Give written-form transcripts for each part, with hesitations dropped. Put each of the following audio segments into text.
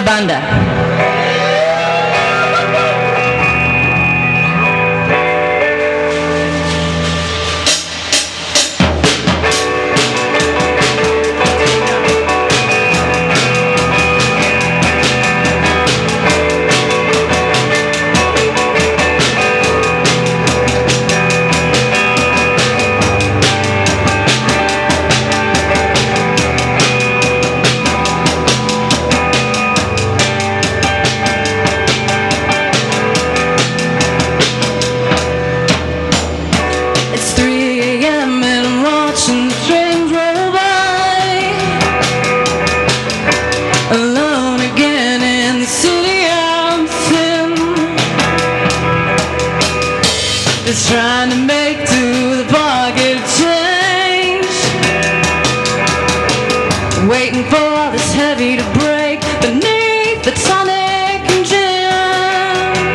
Banda. Trying to make to the pocket change, waiting for this heavy to break beneath the tonic and gin,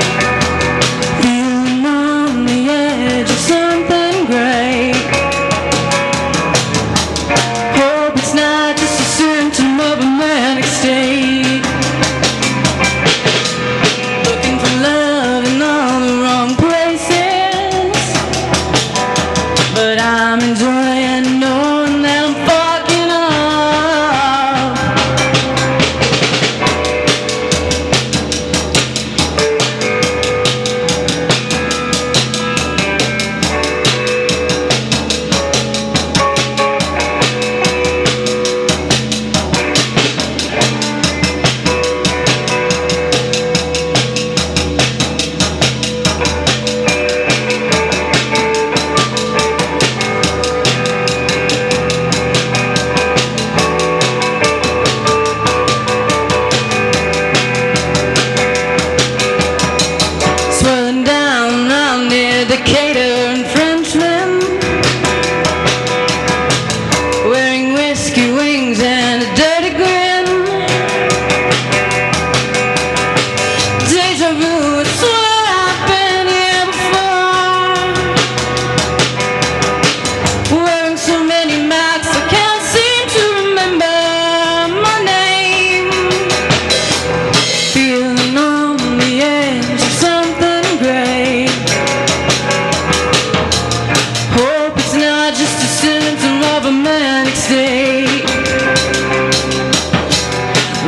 feeling on the edge of something great. Hope it's not just a symptom of a manic state, looking for love in all the wrong places. But I'm enjoying knowing that I'm fucking up.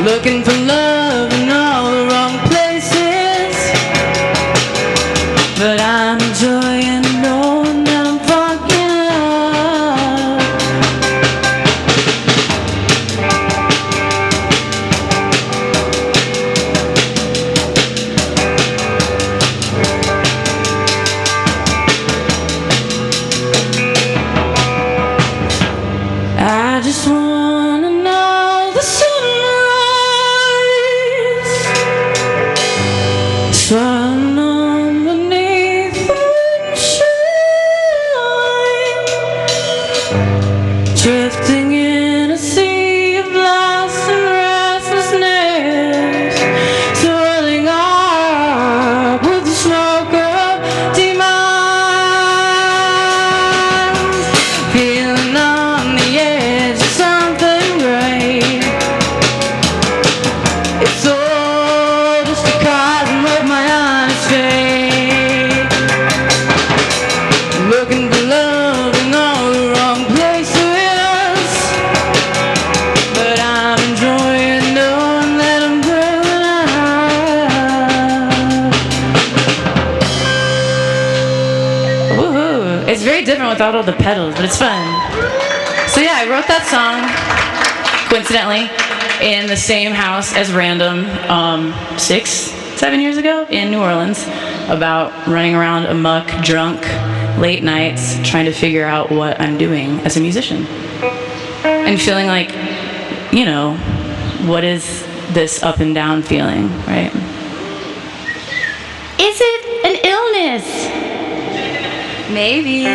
Looking for love in all the wrong places, but I'm enjoying knowing that I'm fucking up. I just wanna know the sun underneath the moonshine, drifting in a sea of lost and restlessness, swirling up with the smoke of demons, feeling on the edge of something great. It's all just a cosm of my honest faith, looking for love in all the wrong places, but I'm enjoying knowing that I'm growing up. Woohoo! It's very different without all the pedals, but it's fun. So yeah, I wrote that song coincidentally in the same house as Random 6-7 years ago in New Orleans, about running around amuck, drunk, late nights, trying to figure out what I'm doing as a musician. And feeling like, you know, what is this up and down feeling, right? Is it an illness? Maybe.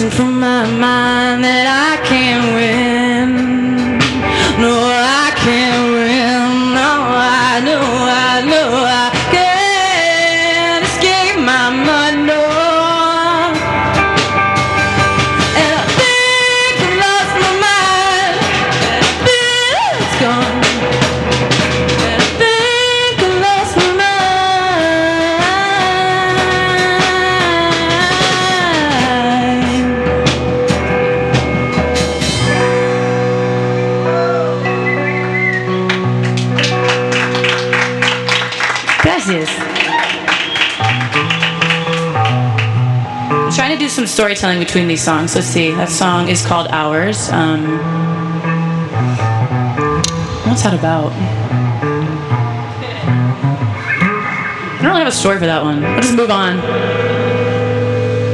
information from my mind that I can't win. No, I can't win. No, I know I can't escape my mind. No. And I think I've lost my mind. And I feel it's gone. And I think I lost my mind. Gracias. I'm trying to do some storytelling between these songs. Let's see. That song is called Hours. What's that about? I don't really have a story for that one. We'll just move on.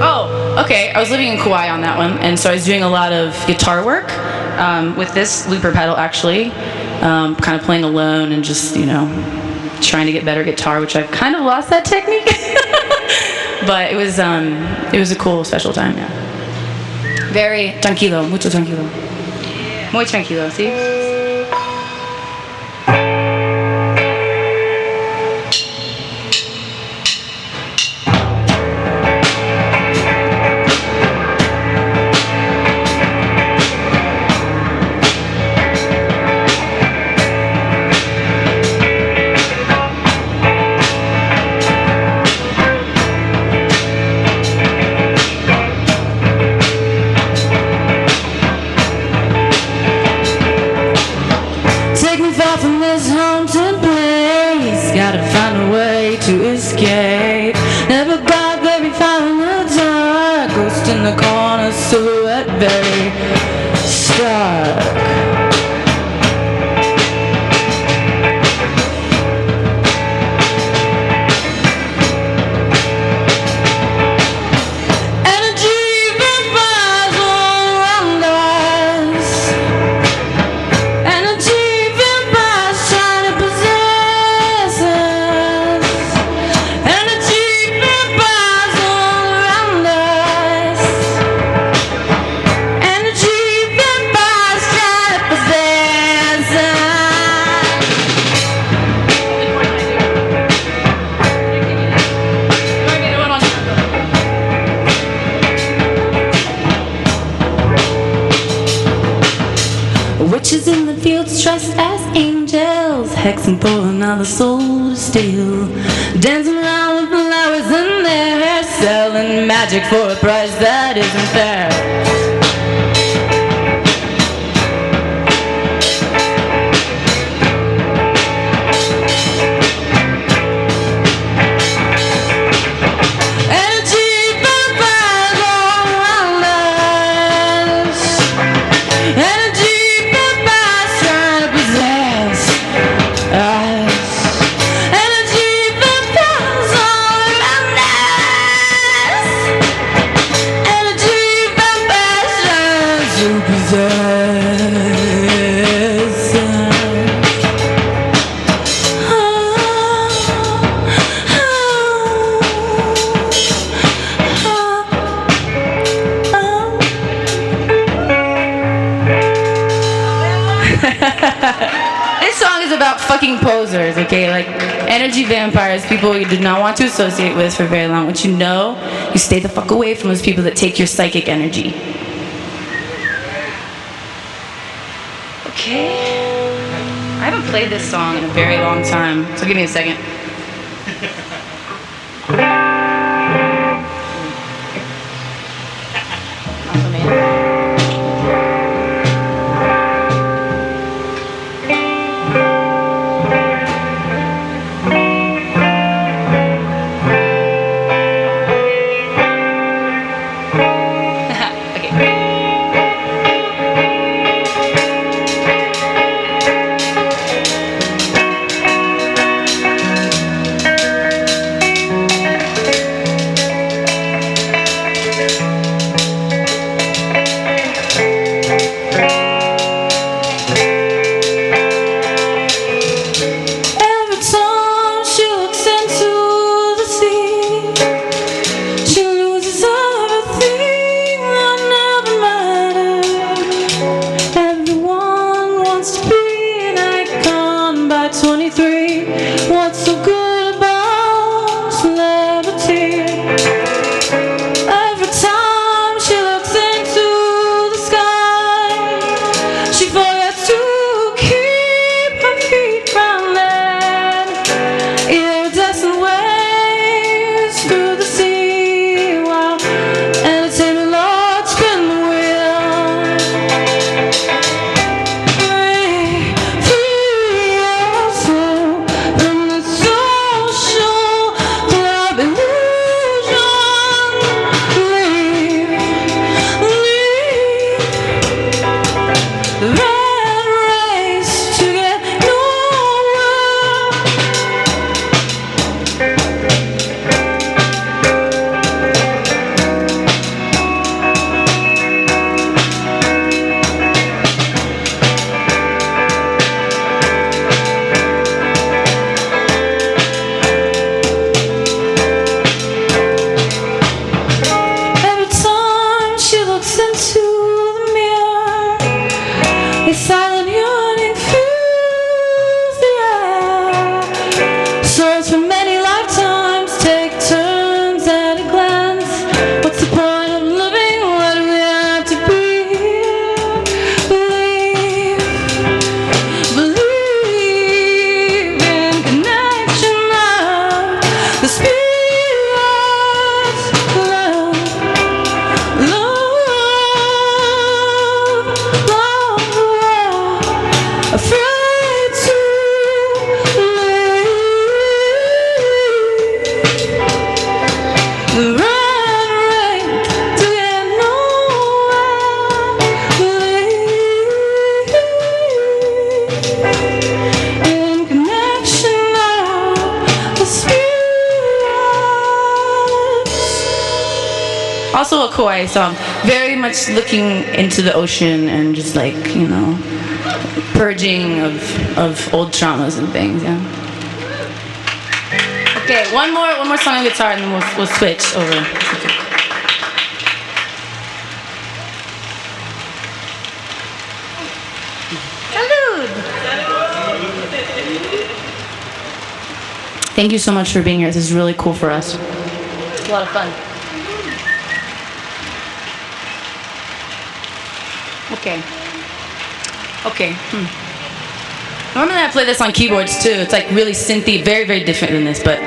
Oh, okay. I was living in Kauai on that one, and so I was doing a lot of guitar work with this looper pedal, actually. Kind of playing alone and just, trying to get better guitar, which I've kind of lost that technique. But it was a cool, special time, yeah. Very tranquilo, mucho tranquilo. Muy tranquilo, ¿sí? Very stark. Witches in the fields dressed as angels, hexing for another soul to steal, dancing around with flowers in their hair, selling magic for a price that isn't fair. This song is about fucking posers, okay? Like energy vampires, people you do not want to associate with for very long. Once you know, you stay the fuck away from those people that take your psychic energy. Okay. I haven't played this song in a very long time, so give me a second. Also a kawaii song. Very much looking into the ocean and just like, you know, purging of old traumas and things, yeah. Okay, one more song on guitar and then we'll switch over. Okay. Salud! Thank you so much for being here. This is really cool for us. It's a lot of fun. Okay. Normally I play this on keyboards too. It's like really synthy, very, very different than this, but...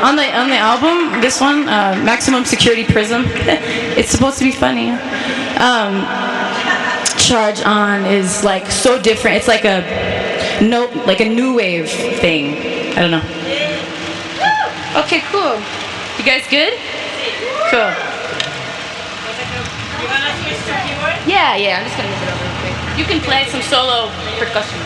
On the album, this one, Maximum Security Prism, it's supposed to be funny. Charge On is like so different. It's like a new wave thing. I don't know. Okay, cool. You guys good? Cool. You wanna switch to keyboard? Yeah, I'm just gonna move it over real quick. You can play some solo percussion.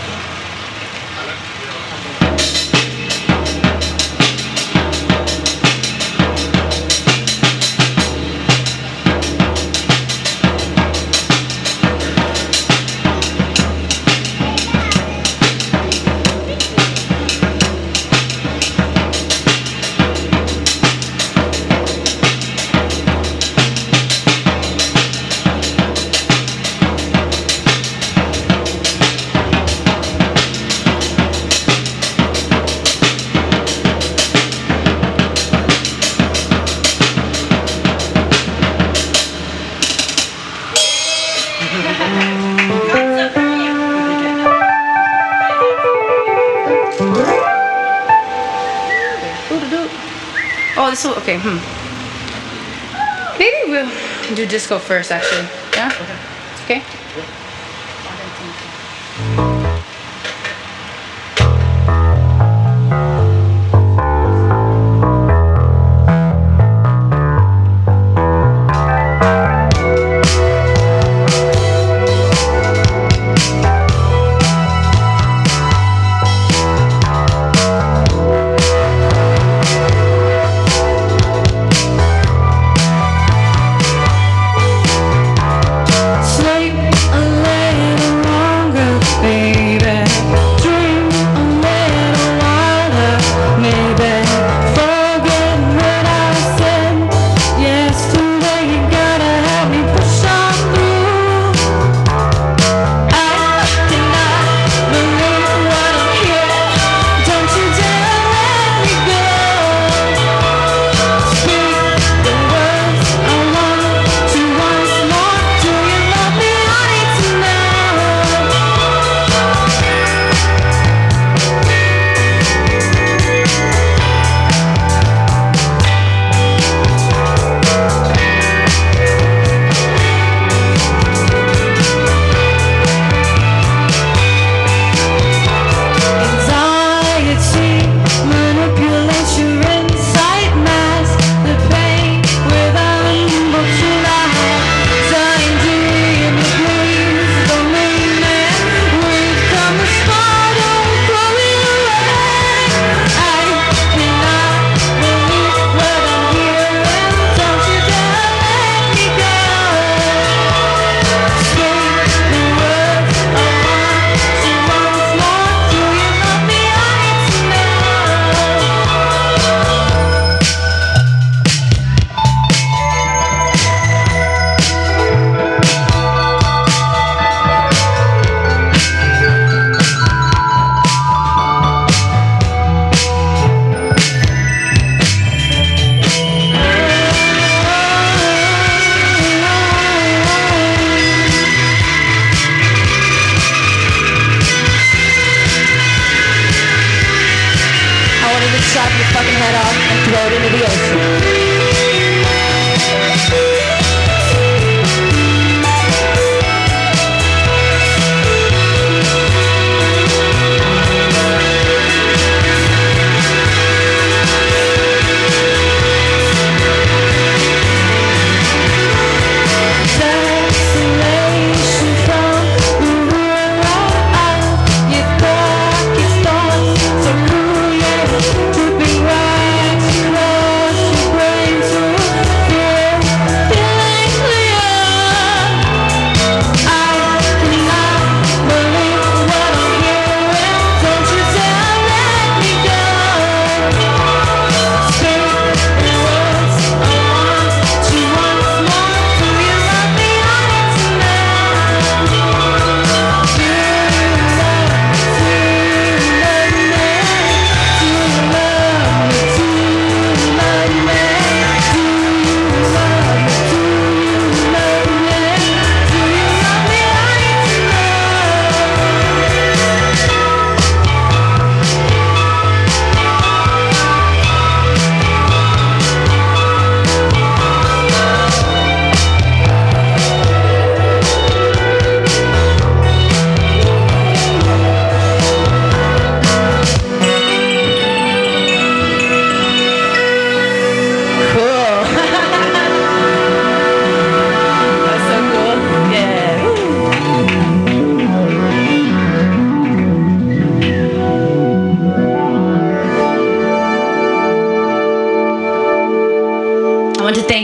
Oh, this will, okay, Maybe we'll do disco first, actually. Yeah? Okay?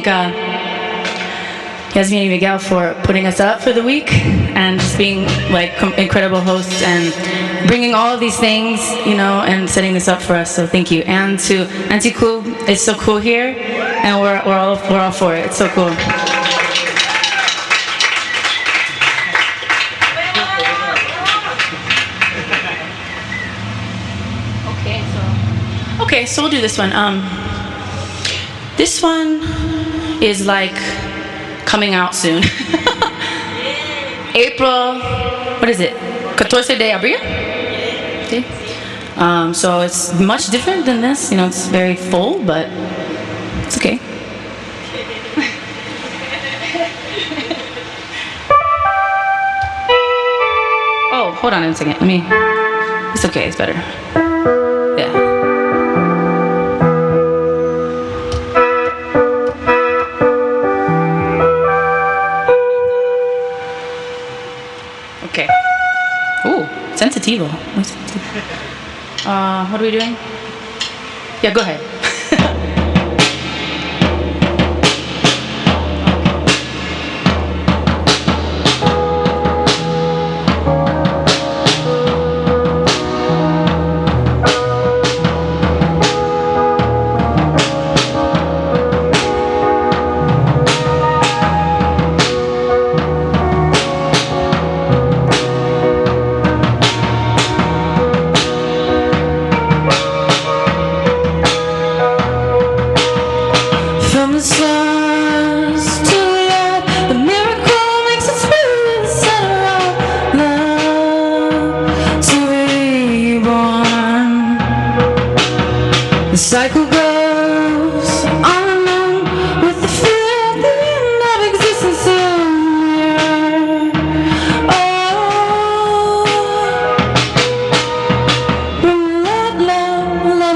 thank Yasmin and Miguel for putting us up for the week and just being like incredible hosts and bringing all of these things, you know, and setting this up for us. So thank you. And to Anti-Cool, it's so cool here, and we're all for it. It's so cool. Okay, so we'll do this one. This one is like coming out soon. April, what is it? 14 de abril? Okay. So it's much different than this. You know, it's very full, but it's okay. Oh, hold on a second. It's okay, it's better. Yeah. Okay. Ooh, sensitivo. What are we doing? Yeah, go ahead. Cycle goes on and on with the fear at the end of existence. Oh, let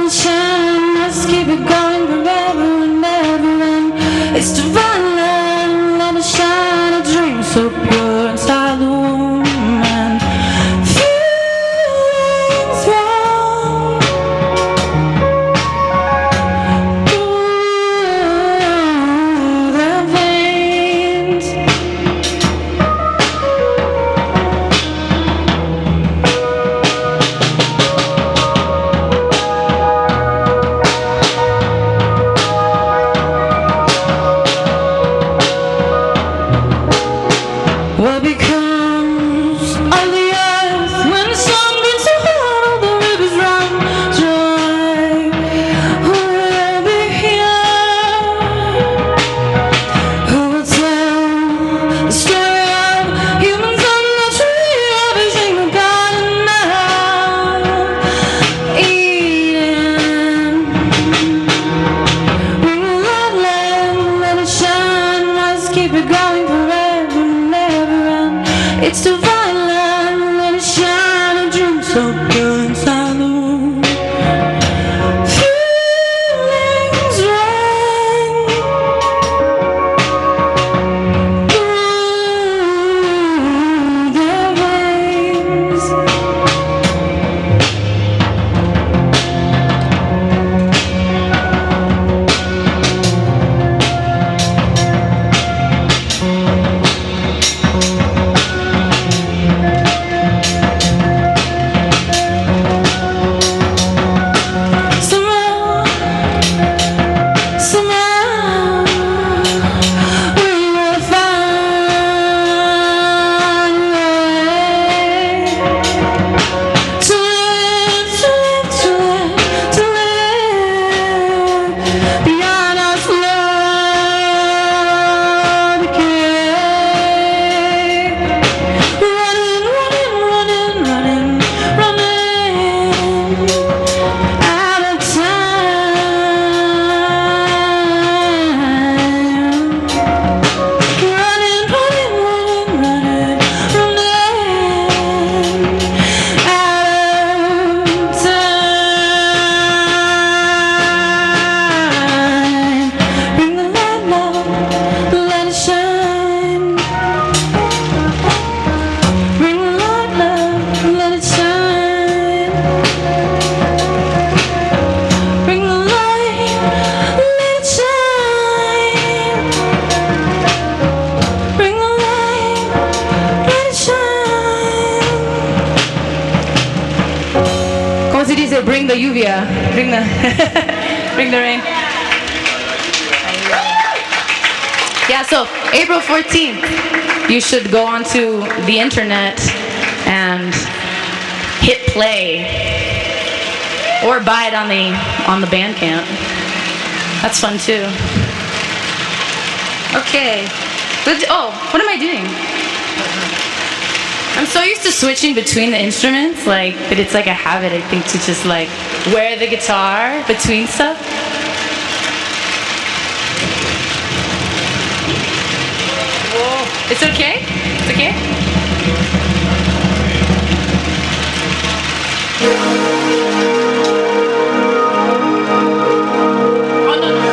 it shine. Let's keep it going forever and ever. And it's divine. Let it shine. A dream so pure inside the womb. And feelings wrong. Así dice, bring the lluvia, bring the, bring the rain. Yeah, so April 14th, you should go onto the internet and hit play or buy it on the Bandcamp. That's fun too. Okay. Oh, what am I doing? I'm so used to switching between the instruments, but it's like a habit, I think, to just wear the guitar between stuff. Whoa. It's okay? It's okay? Oh, no, no.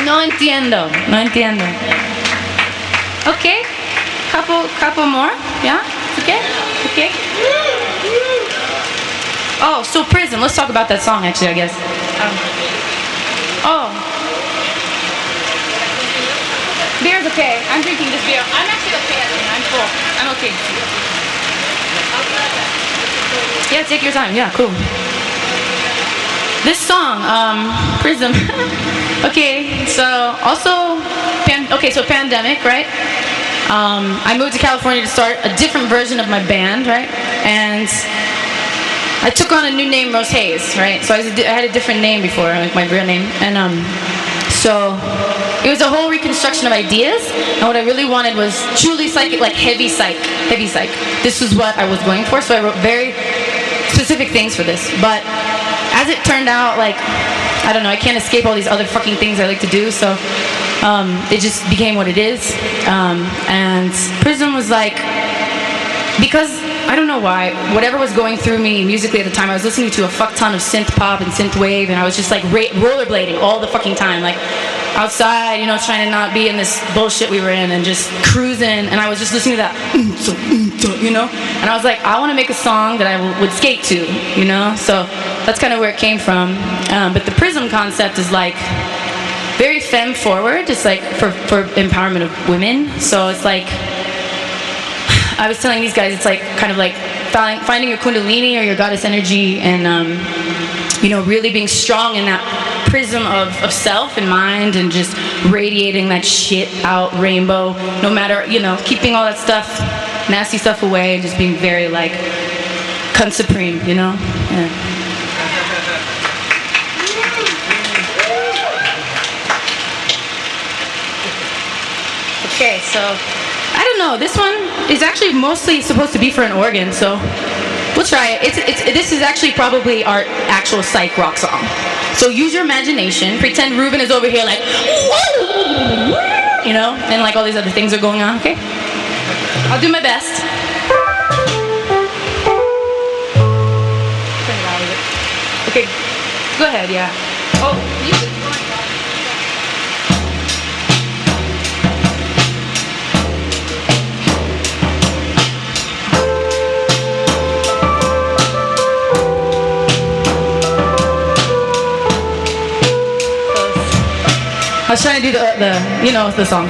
No entiendo. Okay, couple more. Yeah, okay. Oh, so Prism. Let's talk about that song. Actually, I guess. is okay. I'm drinking this beer. I'm actually okay at it. I'm full. I'm okay. Yeah, take your time. Yeah, cool. This song, Prism. Okay, so also, so pandemic, right? I moved to California to start a different version of my band, right? And I took on a new name, Haze, right? So I had a different name before, like my real name. And so it was a whole reconstruction of ideas. And what I really wanted was truly psychic, like heavy psych. This was what I was going for. So I wrote very specific things for this. But as it turned out, like, I don't know, I can't escape all these other fucking things I like to do. So it just became what it is. And Prism was like, because I don't know why, whatever was going through me musically at the time, I was listening to a fuck ton of synth pop and synth wave, and I was just like rollerblading all the fucking time, like outside, you know, trying to not be in this bullshit we were in and just cruising. And I was just listening to that, you know, and I was like, I want to make a song that I would skate to, you know. So that's kind of where it came from. But the Prism concept is like very femme forward, just like for empowerment of women. So it's like, I was telling these guys, it's like kind of like finding your kundalini or your goddess energy, and you know, really being strong in that prism of self and mind, and just radiating that shit out, rainbow, no matter, you know, keeping all that stuff, nasty stuff away, and just being very like cunt supreme, you know. Yeah. Okay, so I don't know. This one is actually mostly supposed to be for an organ, so we'll try it. This is actually probably our actual psych rock song. So use your imagination. Pretend Ruben is over here like, you know, and like all these other things are going on, okay? I'll do my best. Turn it out a bit. Okay, go ahead, yeah. Oh, music. I was trying to do the you know, the song.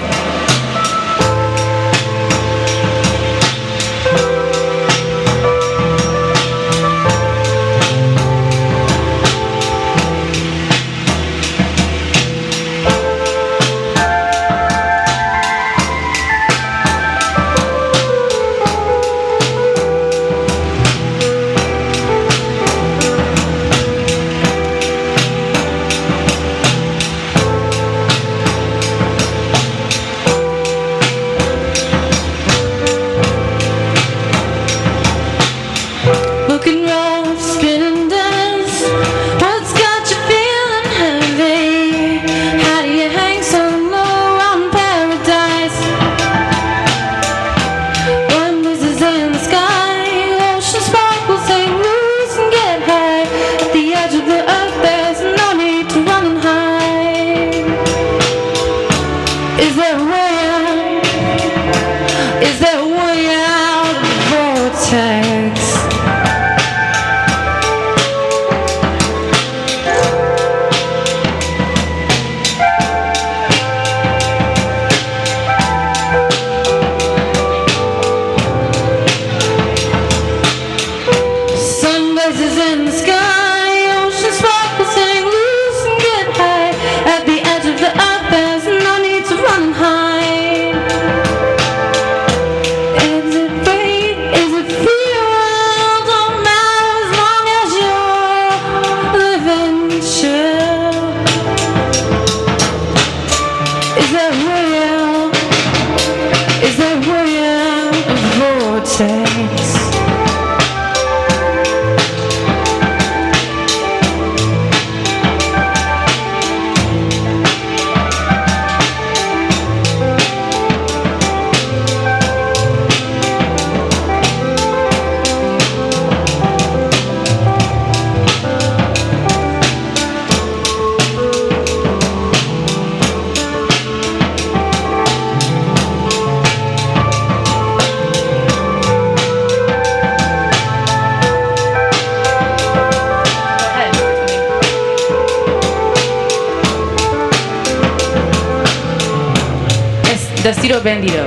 Destino Bandido.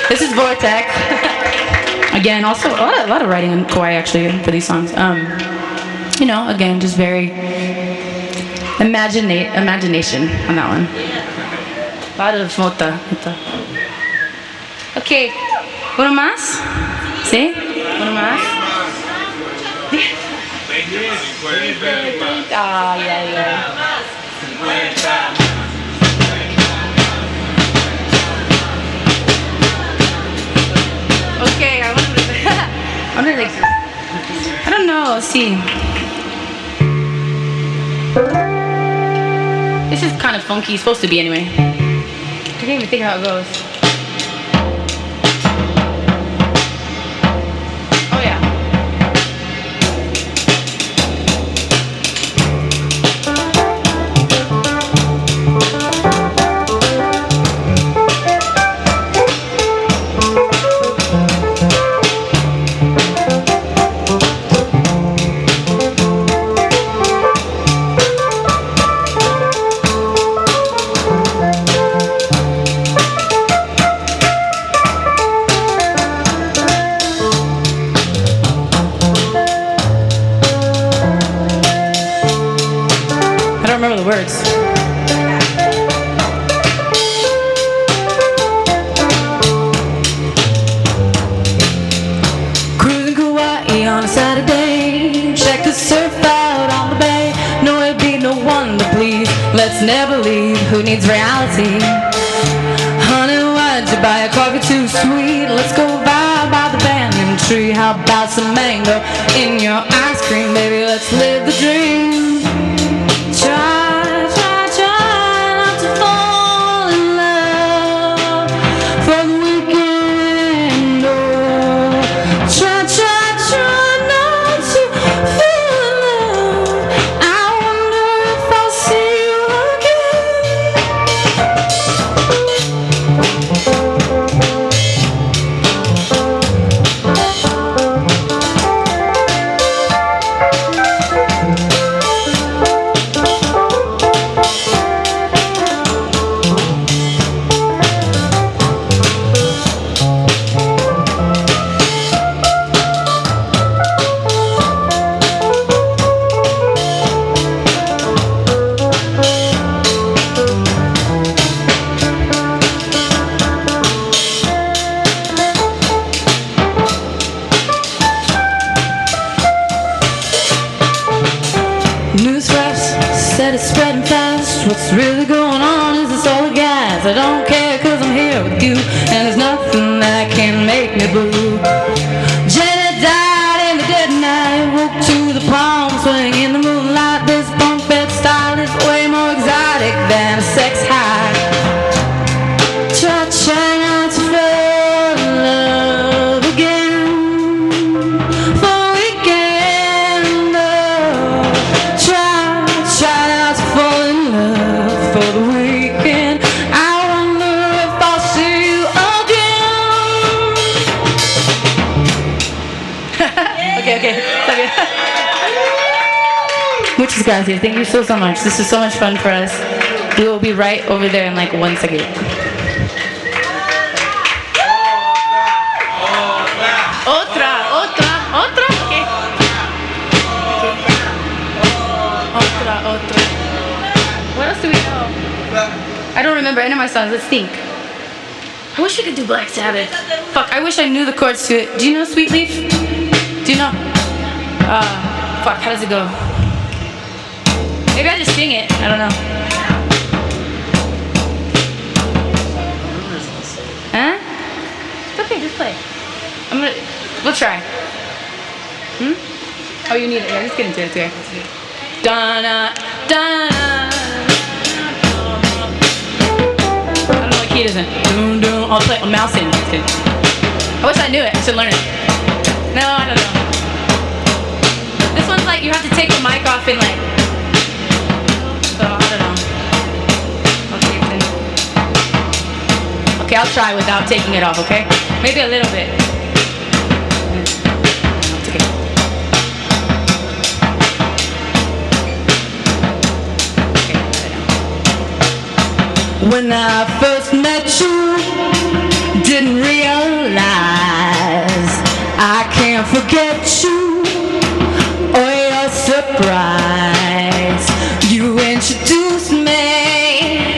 This is Vortex. Again, also a lot of writing in Kauai actually for these songs. You know, again, just very imagination on that one. A lot of mota. Okay, uno más? ¿Sí? Uno más? Ah, yeah. Okay, I wonder like, I don't know, see. This is kind of funky, it's supposed to be anyway. I can't even think how it goes. Oh yeah. words. Cruising Kauai on a Saturday, check the surf out on the bay. No, it'd be no one to please. Let's never leave. Who needs reality? Honey, why'd you buy a coffee too sweet? Let's go vibe by the banyan tree. How about some mango in your ice cream, baby? Let's live the dream. Try, try, try not to fall in love for the weekend. Oh, try, try, try not to fall in love. I wonder if I'll see you what's really going on? Is this all a gas? I don't care cause I'm here with you, and there's nothing that can make me blue. Janet died in the dead night, woke to the palm swing in the moonlight. This bunk bed style is way more exotic than a sex high. Try, try not to fall in love again for a weekend. Oh, try, try not to fall in love for the weekend. I wonder if I'll see you again. Okay. Muchas gracias. Thank you so much. This is so much fun for us. We will be right over there in like 1 second. Otra. Okay. Otra. What else do we know? I don't remember any of my songs. Let's think. I wish we could do Black Sabbath. Fuck, I wish I knew the chords to it. Do you know Sweet Leaf? Do you know? Fuck, how does it go? Maybe I just sing it. I don't know. Huh? It's okay, just play. We'll try. Oh, you need it. Yeah, just get into it. It's okay. Da-na, da-na. I don't know what key it is in. I'll play a mouse in. Just kidding. I wish I knew it. I should learn it. No, I don't know. This one's like you have to take the mic off and like. So I don't know. Okay, I'll try without taking it off. Okay, maybe a little bit. It's okay. When I first met you, didn't realize I can't forget you or your surprise. You introduced me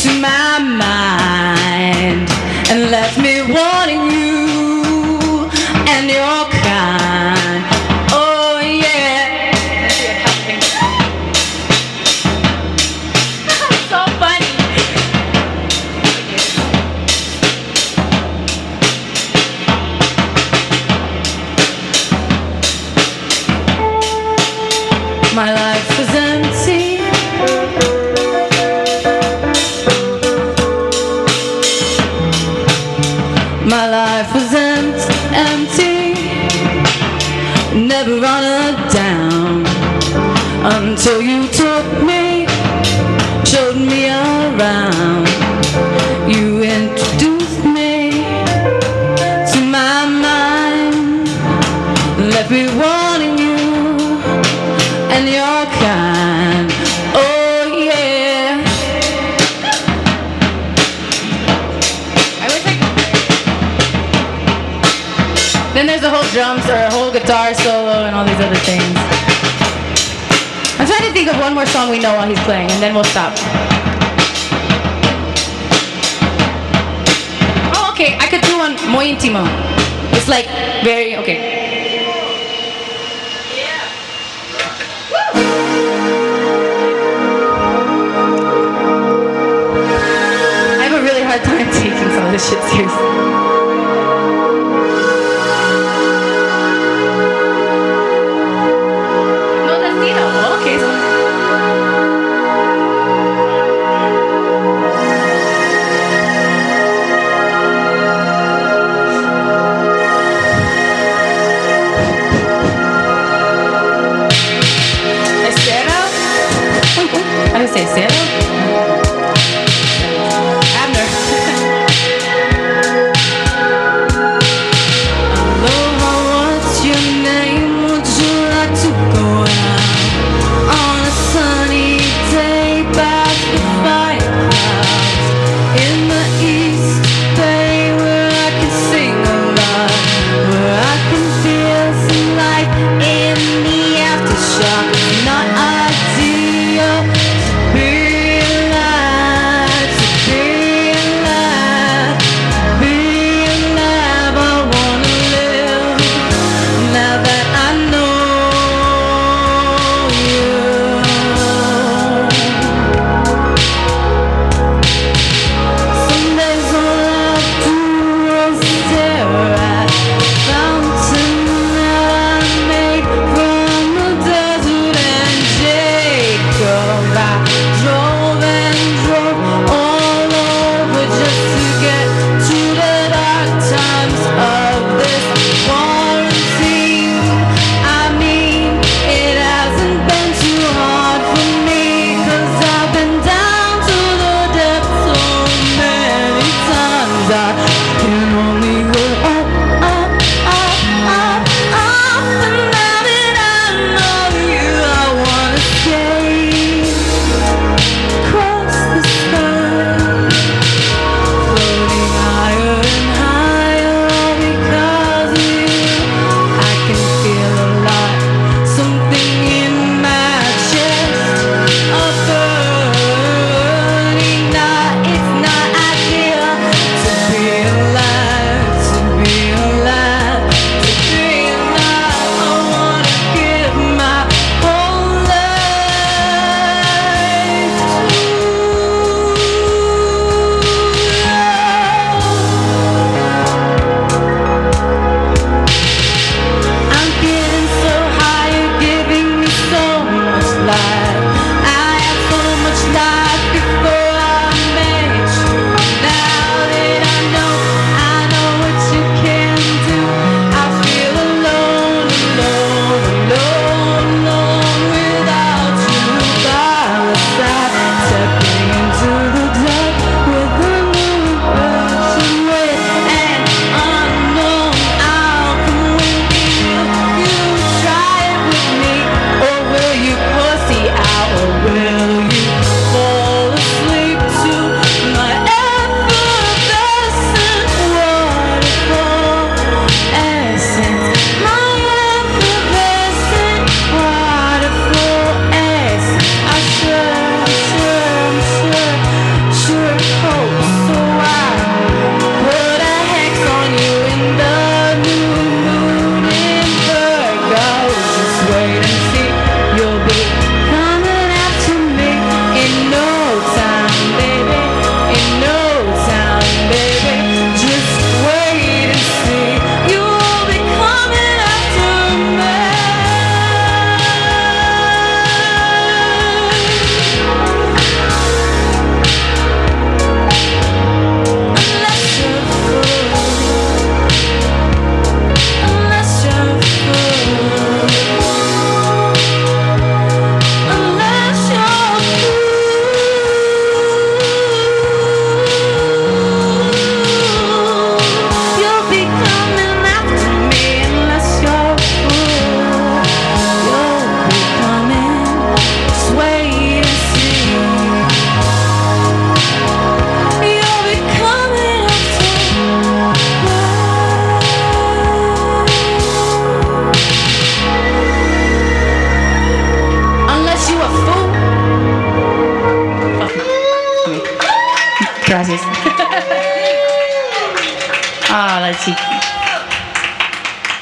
to my mind and left me wanting you and your kind. Oh yeah. So funny. My life was empty. My life was empty. Never run it down until you took me, showed me around. You introduced me to my mind, left me wanting you and your kind. Oh yeah. I wish I could. Then there's a whole drums or a whole guitar solo and all these other things. I'm trying to think of one more song we know while he's playing, and then we'll stop. Oh, okay, I could do one muy íntimo. It's like very, okay. I have a really hard time taking some of this shit seriously. How do you say Sarah? Abner. Aloha, what's your name? Would you like to go out on a sunny day past the fire clouds in the East Bay, where I can sing about, where I can feel some life in the aftershock? Not ideal. Be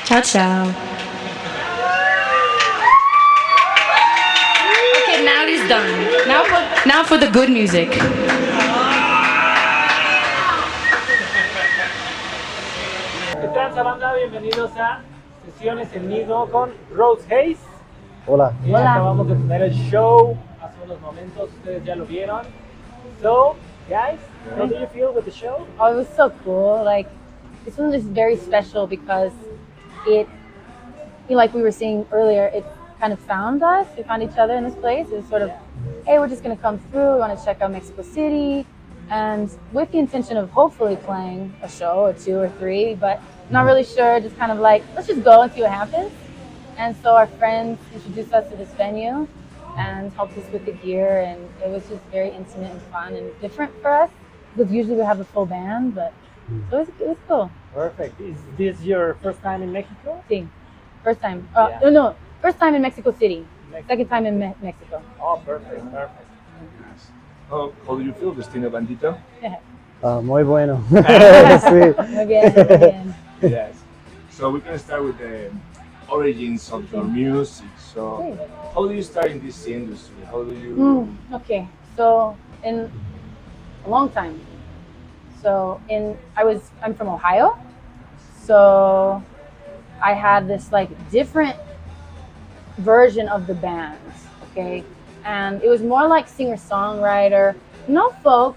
Ciao, ciao. Okay, now it is done. Now for the good music. ¿Qué tal, banda? Bienvenidos a Sesiones en Nido con Rose Haze. Hola. Hola. Acabamos de tener el show hace unos momentos, ustedes ya lo vieron. So, guys, how do you feel with the show? Oh, it was so cool. Like, this one is very special because it, like we were saying earlier, it kind of found us. We found each other in this place. It was sort of, hey, we're just going to come through. We want to check out Mexico City. And with the intention of hopefully playing a show or two or three, but not really sure, just kind of like, let's just go and see what happens. And so our friends introduced us to this venue and helped us with the gear, and it was just very intimate and fun and different for us, because usually we have a full band, but it was cool. Perfect. Is this your first time in Mexico? Sí. First time. Yeah. No, first time in Mexico City. Second time in Mexico. Oh, perfect. How do you feel, Destino Bandito? Muy bueno. Sí. Muy bien, muy bien. Yes. So we can start with the origins of your music. So how do you start in this industry? How do you... Okay, so in a long time. So I'm from Ohio. So I had this like different version of the band, okay? And it was more like singer-songwriter, not folk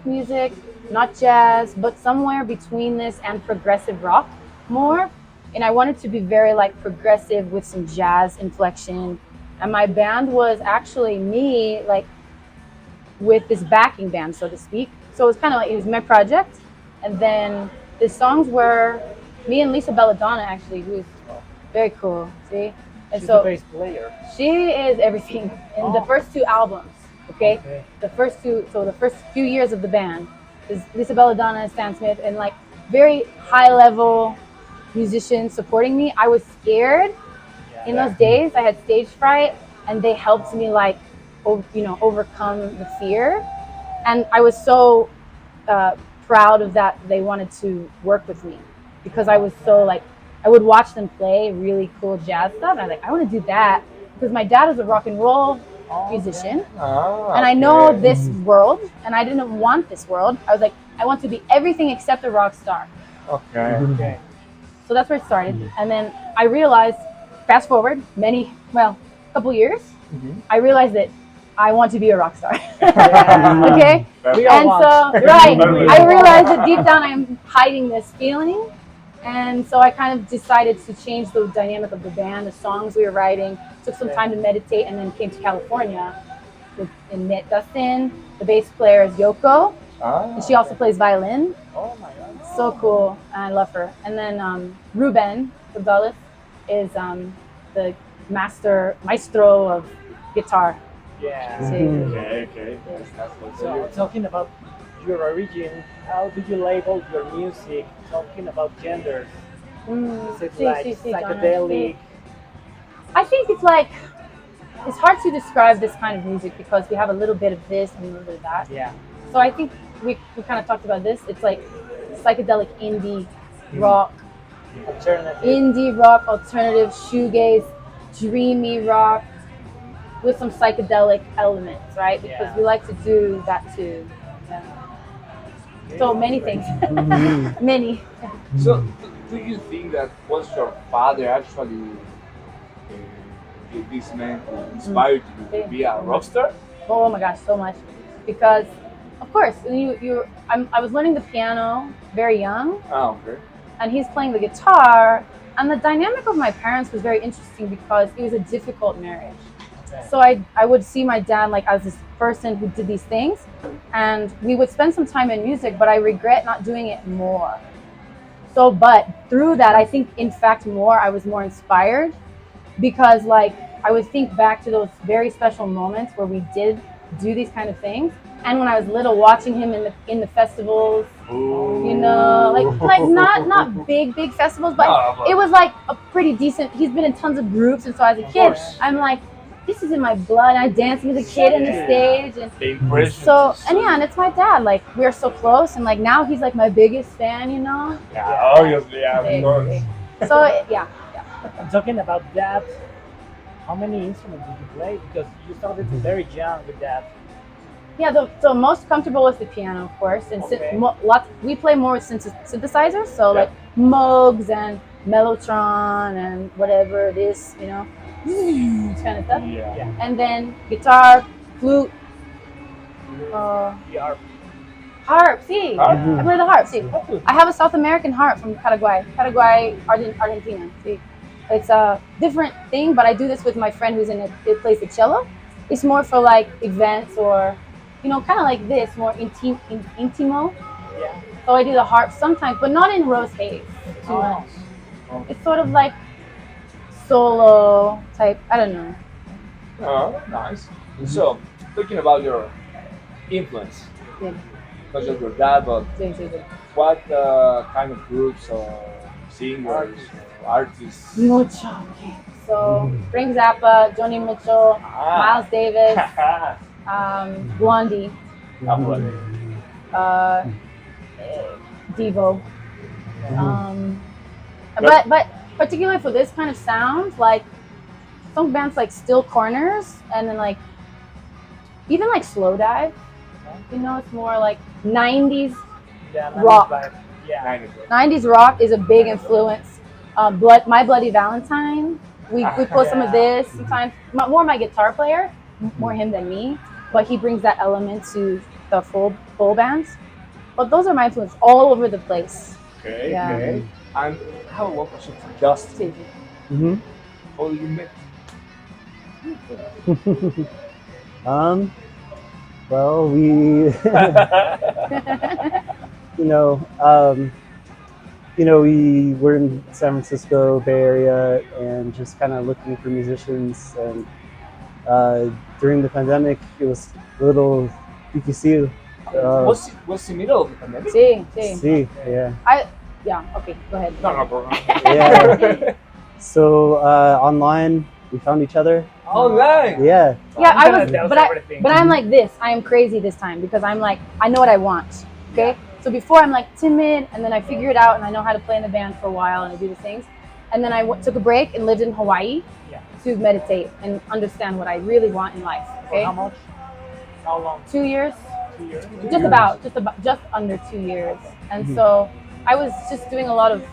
music, not jazz, but somewhere between this and progressive rock more. And I wanted to be very like progressive with some jazz inflection. And my band was actually me, like with this backing band, so to speak. So it was kind of like, it was my project. And then the songs were me and Lisa Belladonna, actually, who's very cool, see? And She's so the bass player. she is everything in the first two albums, okay? The first few years of the band is Lisa Belladonna and Stan Smith, and like very high level musicians supporting me. I was scared in those days. I had stage fright, and they helped me like, overcome the fear. And I was so proud of that. They wanted to work with me because I was so like, I would watch them play really cool jazz stuff, and I was like, I want to do that because my dad is a rock and roll musician, and I know this world, and I didn't want this world. I was like, I want to be everything except a rock star. Okay. So that's where it started. And then I realized, fast forward couple years, I realized that I want to be a rock star. Okay? And so, right, I realized that deep down I'm hiding this feeling. And so I kind of decided to change the dynamic of the band, the songs we were writing, took some time to meditate, and then came to California and met Dustin. The bass player is Yoko, and she also plays violin. Oh my God. So cool, and I love her. And then Ruben Gonzalez is the maestro of guitar. Yeah. Sí. Okay. So, talking about your origin, how do you label your music? Talking about genders. Is it like psychedelic? I think it's hard to describe this kind of music because we have a little bit of this and a little bit of that. Yeah. So I think we kind of talked about this. It's like psychedelic indie rock, alternative, shoegaze, dreamy rock with some psychedelic elements, right? Because we like to do that too. Yeah. So many things, many. So do you think that was your father actually this man who inspired you to be a rock star? Oh my gosh, so much. Because, of course, I was learning the piano very young, and he's playing the guitar. And the dynamic of my parents was very interesting because it was a difficult marriage. So I would see my dad like as this person who did these things, and we would spend some time in music, but I regret not doing it more. So, but through that, I think in fact I was more inspired because like I would think back to those very special moments where we did do these kind of things. And when I was little, watching him in the festivals, like not big festivals, but it was like a pretty decent. He's been in tons of groups, and so as a kid, I'm like, this is in my blood. I dancing as a kid on the stage, and so and it's my dad. Like we're so close, and like now he's like my biggest fan, Yeah, obviously, yeah, of course. So yeah. And talking about that, how many instruments did you play? Because you started very young with that. Yeah, the most comfortable was the piano, of course, and Okay. we play more with synthesizers, so like Moogs and Mellotron and whatever it is, you know, kind of stuff. Yeah. And then guitar, flute, The harp. harp. See, Harp? I play the harp. See, I have a South American harp from Paraguay, Argentina. See, it's a different thing, but I do this with my friend who's in it. It plays the cello. It's more for like events or, you know, kind of like this, more intimo. Yeah. So I do the harp sometimes, but not in Rose Haze too much. It's sort of like solo type. I don't know. Oh, nice. So, talking about your influence, Yeah. not just your dad, but Yeah. what kind of groups or singers or artists? Mucho. Okay. So Frank Zappa, Joni Mitchell, Miles Davis, Blondie, Devo. But particularly for this kind of sound, like some bands like Still Corners, and then like even like Slow Dive. You know, it's more like 90s Yeah, rock. Yeah. 90s rock is a big influence. My Bloody Valentine. We pull some of this sometimes. More my guitar player, more him than me, but he brings that element to the full bands. But those are my influences all over the place. Okay, Yeah. okay. And how one question for Dustin? Mm-hmm. How did you meet? Well, we, we were in San Francisco Bay Area and just kind of looking for musicians. And during the pandemic, it was a little difícil. Was the middle of the pandemic? Sí. Sí, yeah. Okay, go ahead. No problem. Yeah. So online, we found each other. Online. Yeah. Yeah, I was, That was but everything. I'm like this. I am crazy this time because I'm like, I know what I want. Okay. So before I'm like timid, and then I figure it out, and I know how to play in the band for a while, and I do the things. And then I took a break and lived in Hawaii to meditate and understand what I really want in life. Okay. How much? How long? 2 years. 2 years. Just under 2 years. And so I was just doing a lot of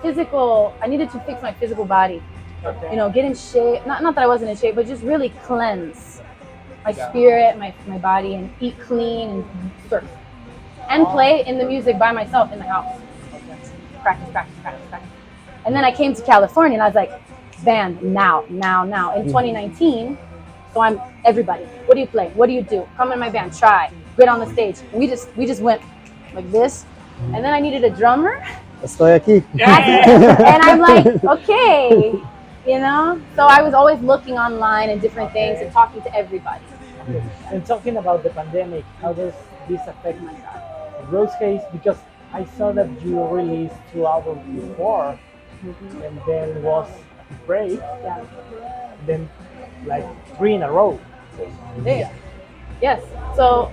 physical. I needed to fix my physical body. Okay. You know, get in shape. Not that I wasn't in shape, but just really cleanse my spirit, my body, and eat clean and surf. And play in the music by myself in the house. Practice. And then I came to California and I was like, band, now. In 2019, so I'm everybody. What do you play? What do you do? Come in my band, try. Get on the stage. We just went like this. And then I needed a drummer. Estoy aquí. And I'm like, okay. You know? So I was always looking online and different things and talking to everybody. And talking about the pandemic, how does this affect Rose Haze? Because I saw that you released 2 albums before, and then was a break, Yeah. then like 3 in a row. Yeah. Yes. So,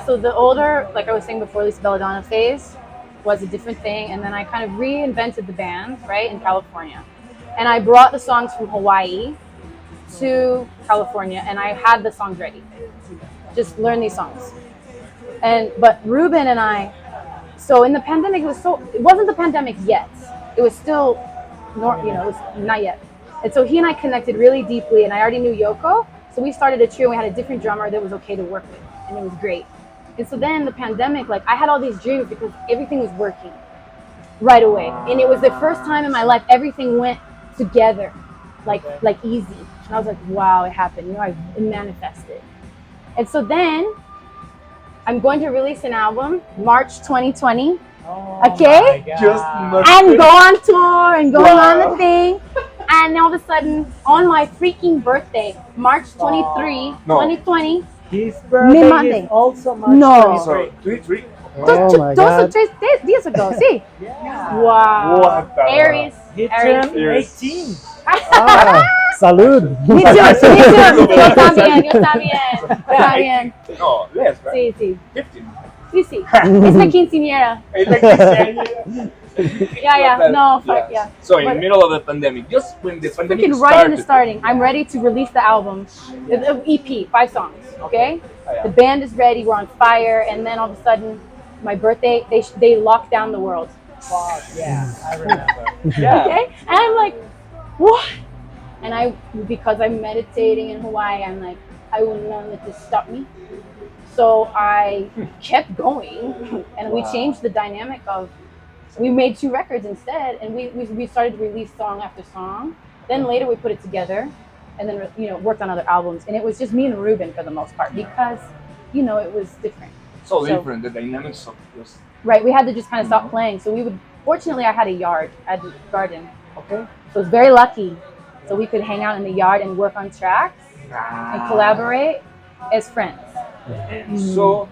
so the older, like I was saying before, Lisa Belladonna phase was a different thing. And then I kind of reinvented the band, right, in California. And I brought the songs from Hawaii to California, and I had the songs ready. Just learn these songs. But Ruben and I, so in the pandemic, it wasn't the pandemic yet. It was still, it was not yet. And so he and I connected really deeply, and I already knew Yoko. So we started a trio, and we had a different drummer that was okay to work with, and it was great. And so then the pandemic, like I had all these dreams because everything was working right away. And it was the first time in my life everything went together, like easy. And I was like, wow, it happened. You know, it manifested. And so then I'm going to release an album March 2020. Okay? And go on tour and going on the thing. And all of a sudden, on my freaking birthday, March 23, 2020. His birthday Monday. is also March No. 23. So, 3. Oh my God. Those are 3 days ago, see? Yeah. Wow. What the- Aries. He Aries. turned Yes. 18. Salud. Me too. Yo también. No, less, right? Sí. 15. Sí. Es la quinceañera. It's like this. Yeah. No, fuck Yes. yeah. So in But- the middle of the pandemic, just when the pandemic Freaking right started. in the starting. I'm ready to release the album, the EP, 5 songs. Okay, Oh, yeah. the band is ready. We're on fire, and then all of a sudden, my birthday, they locked down the world. Fuck, yeah, I remember. Yeah. Okay, and I'm like, what? And because I'm meditating in Hawaii, I'm like, I will not let this stop me. So I kept going, and we Wow. changed the dynamic of. We made 2 records instead, and we started to release song after song. Then later we put it together, and then worked on other albums. And it was just me and Ruben for the most part because it was different. So different, the dynamics of just. Right, we had to just kind of stop Mhm. playing. So we would. Fortunately, I had a yard, I had a garden, Okay. so I was very lucky. So we could hang out in the yard and work on tracks and collaborate as friends. And so,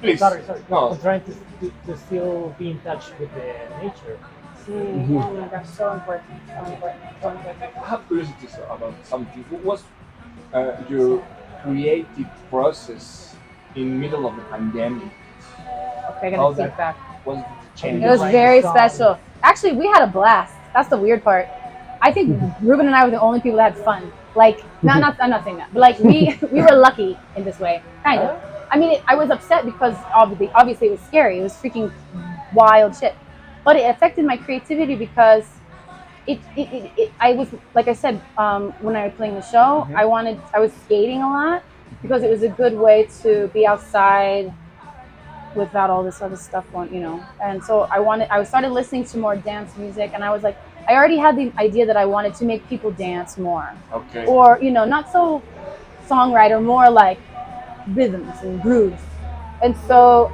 please. Sorry. No. I'm trying to still be in touch with the nature. Oh my gosh, so important, so important, so important. I have curiosity about something. What was your creative process in middle of the pandemic? Okay, I How gotta think that- back. Was it change? It was Write very a song. special. Actually, we had a blast. That's the weird part. I think Ruben and I were the only people that had fun. Like, I'm not saying that, but like we were lucky in this way, kind of. I mean, I was upset because obviously it was scary. It was freaking wild shit. But it affected my creativity because I was, like I said, when I was playing the show, I was skating a lot because it was a good way to be outside without all this other stuff going, And so I started listening to more dance music, and I was like, I already had the idea that I wanted to make people dance more. Okay. Or, not so songwriter, more like rhythms and grooves. And so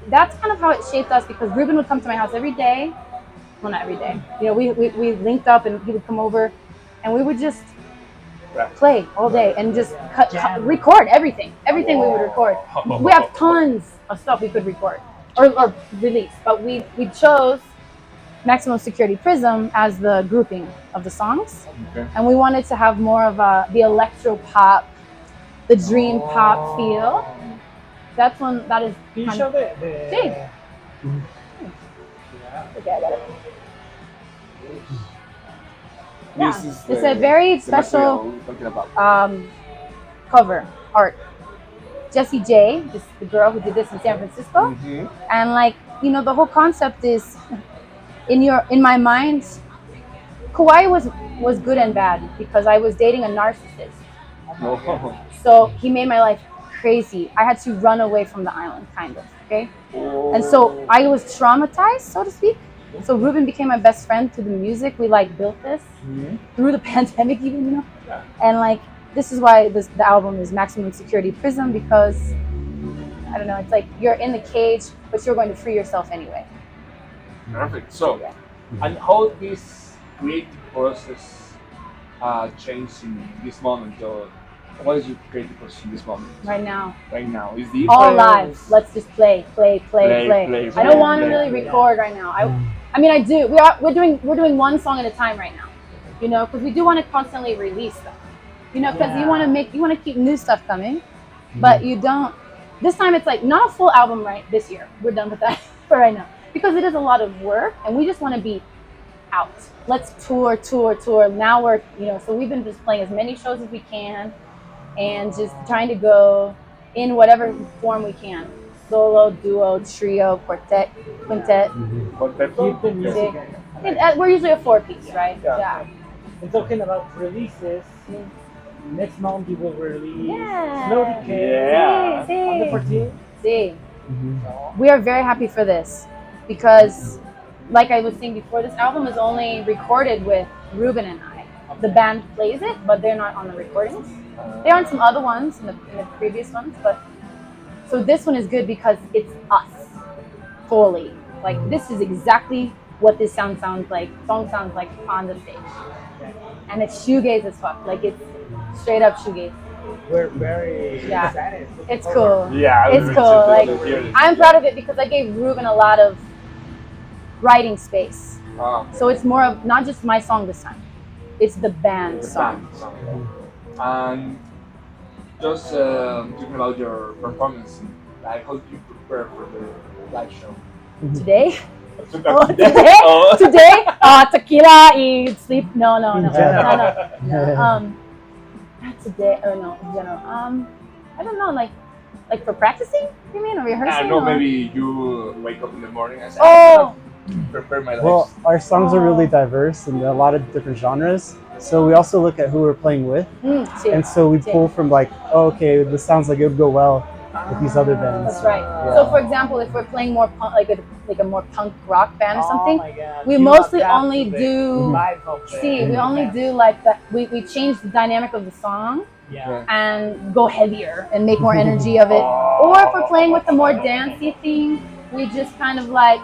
that's kind of how it shaped us because Ruben would come to my house every day. Well, not every day. We linked up and he would come over and we would just play all day and just record everything. Everything we would record. We have tons of stuff we could record or release, but we chose Maximum Security Prism as the grouping of the songs. Okay. And we wanted to have more of the electro pop, the dream pop feel. That is. Can you show the Okay. Okay, I got it. Yeah, This is it's a very the special material we're talking about. cover art. Jessie J, the girl who did this in San Francisco, Mhm. and the whole concept is in my mind, Kauai was good and bad because I was dating a narcissist. Oh. So he made my life crazy. I had to run away from the island, kind of. Okay, and so I was traumatized, so to speak. So Ruben became my best friend through the music. We built this through the pandemic, even Yeah. and this is why the album is Maximum Security Prism because I don't know. It's like you're in the cage, but you're going to free yourself anyway. Perfect. So, and how this creative process changed in this moment? Or what is your creative process in this moment? Right now, Right now, is the all live. Let's just play. I don't want to really play. record right now. I mean, I do. We're doing one song at a time right now. Because we do want to constantly release stuff. Because you want to keep new stuff coming, but you don't. This time it's not a full album right this year. We're done with that for right now because it is a lot of work, and we just want to be out. Let's tour. Now we're so we've been just playing as many shows as we can, and just trying to go in whatever form we can. Solo, duo, trio, quartet, quintet. Keep the music. We're usually a 4-piece, right? Yeah. And talking about releases, next month you will release Yeah. Slow Decay Yeah. on the 14th. See, we are very happy for this because, like I was saying before, this album is only recorded with Ruben and I. The band plays it, but they're not on the recordings. They're on some other ones in the previous ones, but so this one is good because it's us fully. This is exactly what this song sounds like on the stage, and it's shoegaze as fuck. It's straight up shoegaze. We're very Yeah. excited. It's cool. Yeah, It's cool. I'm proud of it because I gave Ruben a lot of writing space. So it's more of not just my song this time. It's the band song. And just talking about your performance, how do you prepare for the live show? Today, Oh, today, tequila, eat, sleep. No. Not today. Oh no, in general. I don't know. Like for practicing? You mean, or rehearsing? I don't know. or? Maybe you wake up in the morning and say, Oh. prepare my legs. Well, our songs are really diverse and a lot of different genres. So we also look at who we're playing with, Sí. and so we pull from like, oh, okay, this sounds like it would go well with these other bands. That's right. Yeah. So, for example, if we're playing more punk, like a more punk rock band or something, Oh my God. we You mostly adapt only to the do. vibe of the See, we only band. do like that. We change the dynamic of the song Yeah. and go heavier and make more energy of it. Or if we're playing with the more dancey thing, we just kind of like,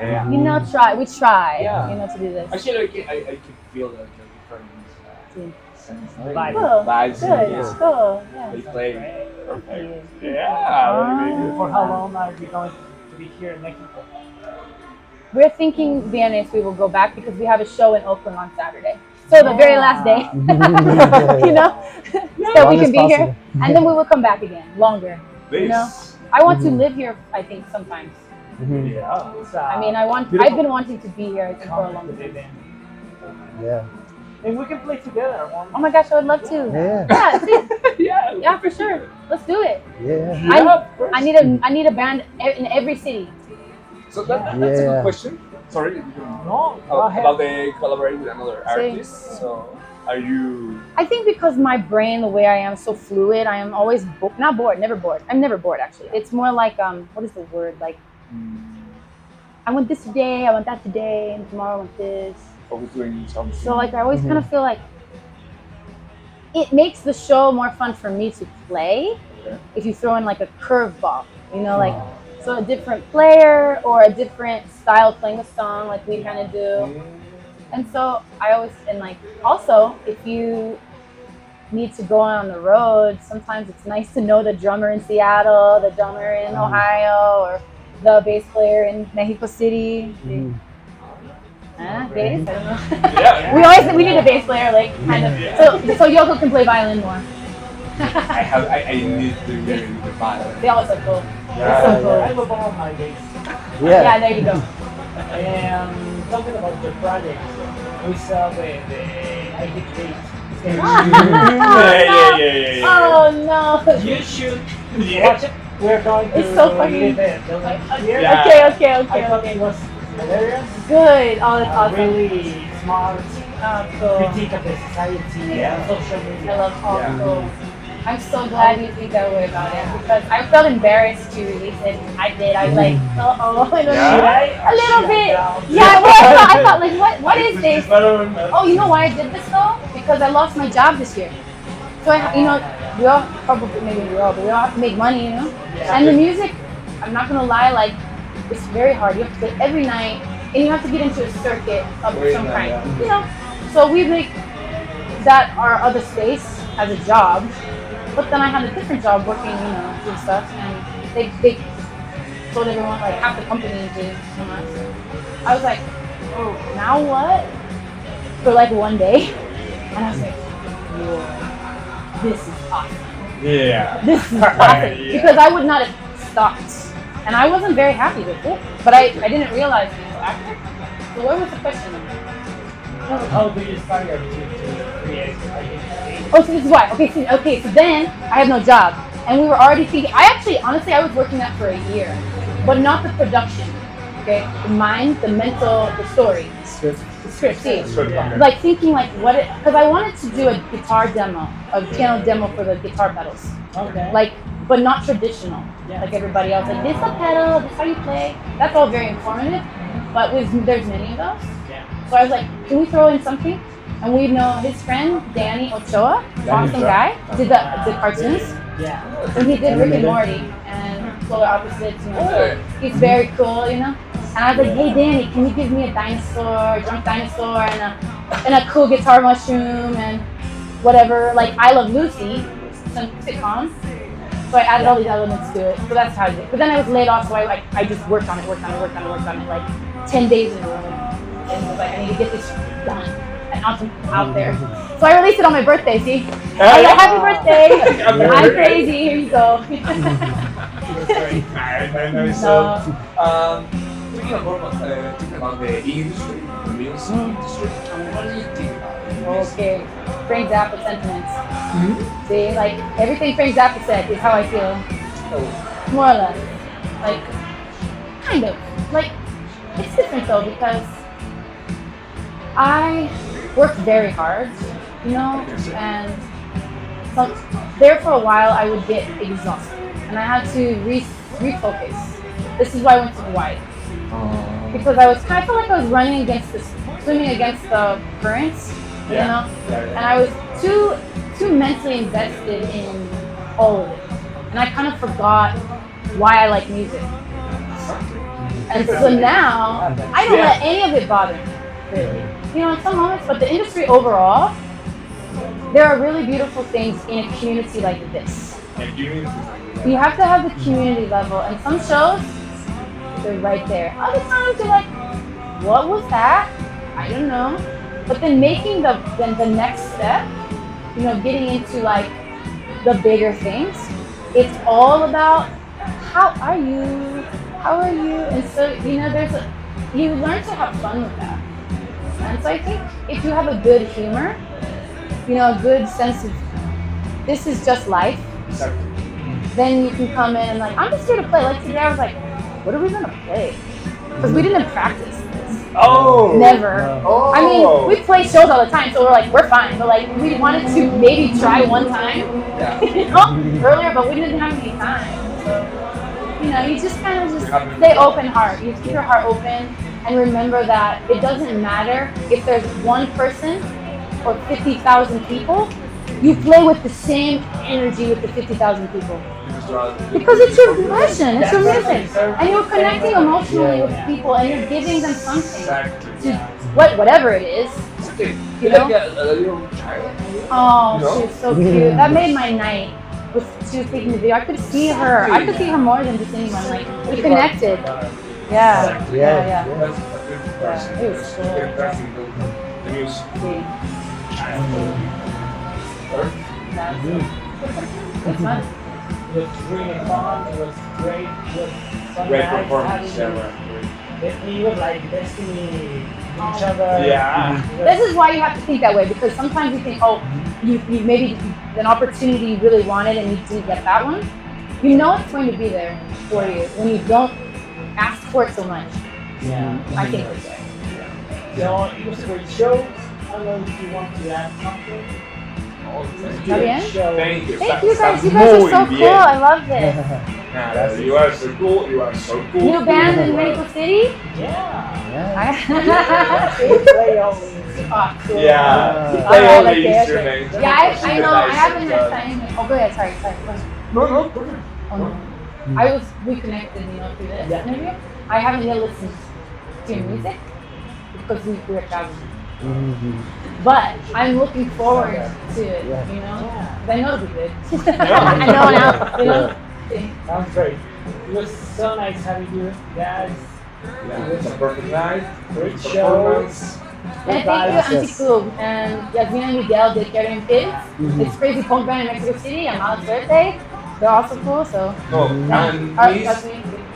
Yeah. you know, we try, Yeah. you know, to do this. Actually, I can feel the different Vibe. Cool. vibes. Good. Yeah. Cool. Yeah. They play. Great. Perfect. Yeah. For how long are you going to be here in Mexico? We're thinking Viernes we will go back because we have a show in Oakland on Saturday. So the very last day, you know, so we can be here, and then we will come back again, longer. You know, I want to live here. I think sometimes. Yeah. It's, I mean, I've been wanting to be here I think, for a long time. Yeah. And we can play together. Oh my gosh, I would love to. Yeah. See, Yeah. yeah, for sure. Let's do it. Yeah. I need a band in every city. So that's a good Yeah. question. Sorry. No, go ahead. About the collaborating with another Sí. artist. So are you? I think because my brain, the way I am, so fluid. I am always not bored, never bored. I'm never bored actually. It's more like what is the word like? I want this today, I want that today, and tomorrow I want this. Always doing something. So like I always kind of feel like it makes the show more fun for me to play Okay. if you throw in like a curveball, you know, like so a different player or a different style of playing a song like we kind of do. And so I always, and like also if you need to go on the road, sometimes it's nice to know the drummer in Seattle, the drummer in Ohio, or the bass player in Mexico City. Bass? I don't know. Yeah. we need a bass player, like kind of. So Yoko can play violin more. I need to hear the violin. They always are cool. Yeah. They're so cool. I love all my days. Yeah, there you go. And talking about the project, we saw the ID case. Yeah. Oh no. You should watch it. We're going to It's so funny. leave it here. Yeah. Okay. I thought it was hilarious. Good. Oh, that's awesome. Really smart Cool. critique of the society and social media. I love all Yeah. cool. I'm so glad you think that way about it because I felt embarrassed to release it. I did. I was like, uh-oh. I don't know. Yeah. A little bit. Yeah, I thought like, what is this? Oh, you know why I did this though? Because I lost my job this year. So we all probably, maybe we all, but we all have to make money, you know? And the music, I'm not gonna lie, like, it's very hard. You have to play every night, and you have to get into a circuit of some kind, you know? So we make that our other space as a job, but then I had a different job working, you know, doing stuff, and they told everyone, like, half the company did so much. I was like, oh, now what? For like one day, and I was like, whoa. This is awesome. Yeah. This is awesome. Yeah. Because I would not have stopped. And I wasn't very happy with it. But I didn't realize it until after. So what was the question? How do you start to create identity? Oh, so this is why. Okay, so then I had no job. And we were already thinking, honestly, I was working that for a year. But not the production. Okay? The mind, the mental, the story. The script, see. Like thinking like because I wanted to do a guitar demo, a piano demo for the guitar pedals. Okay. Like, but not traditional. Like everybody else, like this is a pedal, this is how you play. That's all very informative, but there's many of those. Yeah. So I was like, can we throw in something? And we know his friend Danny Ochoa, awesome guy, did the cartoons. Yeah. And he did Rick and Morty and Polar Opposites. You know, so he's very cool, you know. And I was like, hey Danny, can you give me a dinosaur, drunk dinosaur, and a cool guitar mushroom and whatever, like I Love Lucy, some sitcoms. So I added all these elements to it. So that's how I did it. But then I was laid off, so I just worked on it like 10 days in a row. And was like, I need to get this done and out there. So I released it on my birthday, see? I was like, happy birthday! I'm crazy, here you go. So, Thinking about the industry, the music industry, what do you think about it? Okay, Frank Zappa sentiments. See, like everything Frank Zappa said is how I feel, more or less. Like, kind of. Like, it's different though because I worked very hard, you know, and so there for a while I would get exhausted, and I had to refocus. This is why I went to Hawaii. Because I felt like I was swimming against the currents, you know? And I was too mentally invested in all of it. And I kind of forgot why I like music. And so now, I don't let any of it bother me, really. You know, in some moments, but the industry overall, there are really beautiful things in a community like this. You have to have the community level, and some shows, they're right there. Other times you're like, what was that? I don't know. But then making the next step, you know, getting into like the bigger things, it's all about how are you? How are you? And so, you know, you learn to have fun with that. And so I think if you have a good humor, you know, a good sense of this is just life, then you can come in and like, I'm just here to play. Like today I was like, what are we gonna play? Because we didn't practice this. Oh! Never. Oh. I mean, we play shows all the time, so we're like, we're fine. But like, we wanted to maybe try one time, you know, earlier, but we didn't have any time. So, you know, you just kind of stay open heart. You keep your heart open and remember that it doesn't matter if there's one person or 50,000 people. You play with the same energy with the 50,000 people. Because it's your passion, it's your music. And you're connecting emotionally with people and you're giving them something to whatever it is. You know? Oh, she was so cute. That made my night. She was taking the video. I could see her. I could see her more than just anyone. Like, we connected. Yeah. Yeah. It was It's fun. It was really fun. It was great. It was so Great nice performance. having you were like destiny each other. Yeah. This is why you have to think that way, because sometimes you think, oh, you maybe an opportunity you really wanted and you didn't get that one. You know it's going to be there for you when you don't ask for it so much. Yeah. I think it's there. So it was a great show. I don't know if you want to add something. Está bien? Thank you. Thank you guys. You guys are so cool. I love this. You are so cool. You are so cool. New band in Mexico City? Yeah. We play all these. Cool. Yeah. You play all the instruments. Yeah, I know. I haven't had time. Oh, go ahead. Sorry. No. Oh, no. We connected, you know, through this interview. I haven't yet listened to your music because we were traveling. But I'm looking forward to it, you know? Because I know it'll be good. I know now, you know? Sounds great. It was so nice having you guys. Yeah, it's a perfect night. Great show. And thank you, Anticool. And Yasmin and Miguel did Carrying Kids. It's crazy punk band in Mexico City on Mama's birthday. They're also cool, so. And please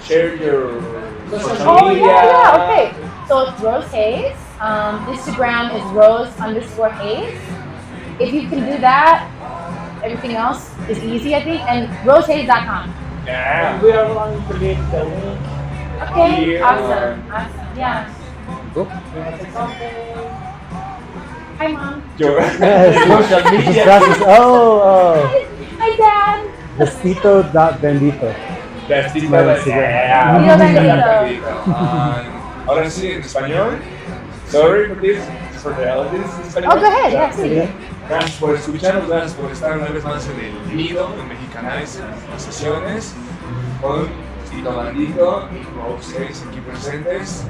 share your social media. Okay. So it's Rose Haze. Instagram is Rose_Haze. If you can do that, everything else is easy, I think. And rosehaze.com. Yeah. And we are going to leave the link. Okay. Here. Awesome. Yeah. Cool. You want to say something? Hi, Mom. Your Social media. Hi, Dad. Vestito.bendito. Nido bendito. Ahora sí, en español. Sorry for this, for the audience en español. Oh, go ahead. Yeah, sí. Gracias por escucharnos, gracias por estar una vez más en el Nido, en Mexicanize, en las sesiones, con Tito Bandito y Rope aquí presentes.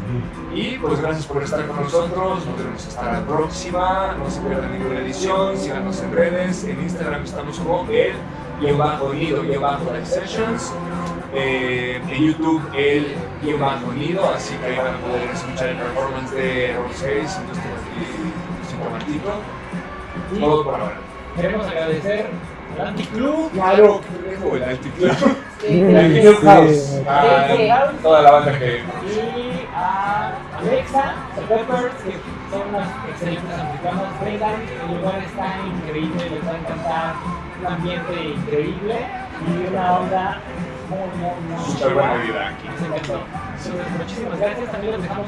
Y pues gracias por estar con nosotros, nos vemos hasta la próxima, no se pierdan ninguna edición, síganos en redes, en Instagram estamos como el_Nido_Sessions, en YouTube el_Nido, así que ahí van a poder escuchar el performance de Rope y nuestro Tito Bandito. Todo por ahora. Queremos agradecer al Anticlub. Claro, el Anticlub. Sí. Anticlub House. Sí. Toda la banda que. Y a Alexa, The Peppers, que son unos excelentes americanos. Vengan, el lugar está increíble, les va a encantar. Un ambiente increíble y una onda muy Súper buena vida aquí. nos encantó. Muchísimas gracias. También les dejamos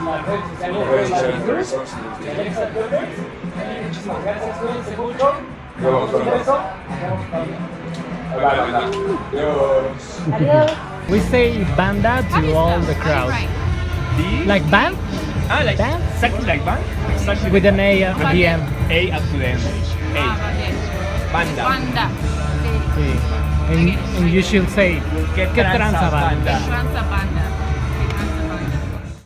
las redes sociales Las redes de la sociales de Group, Resources. de Alexa Peppers. Muchísimas gracias. Cuídense mucho. Nos vemos pronto. Un beso. Nos vemos pronto. Bye, banda. Adiós. Adiós. We say banda to all the crowd. Like band? Ah, like Band? exactly like band? Exactly With an A at the end. A up to the end. A. Banda. Banda. Sí. And you should say, ¿Qué ¿qué tranza banda? Tranza banda.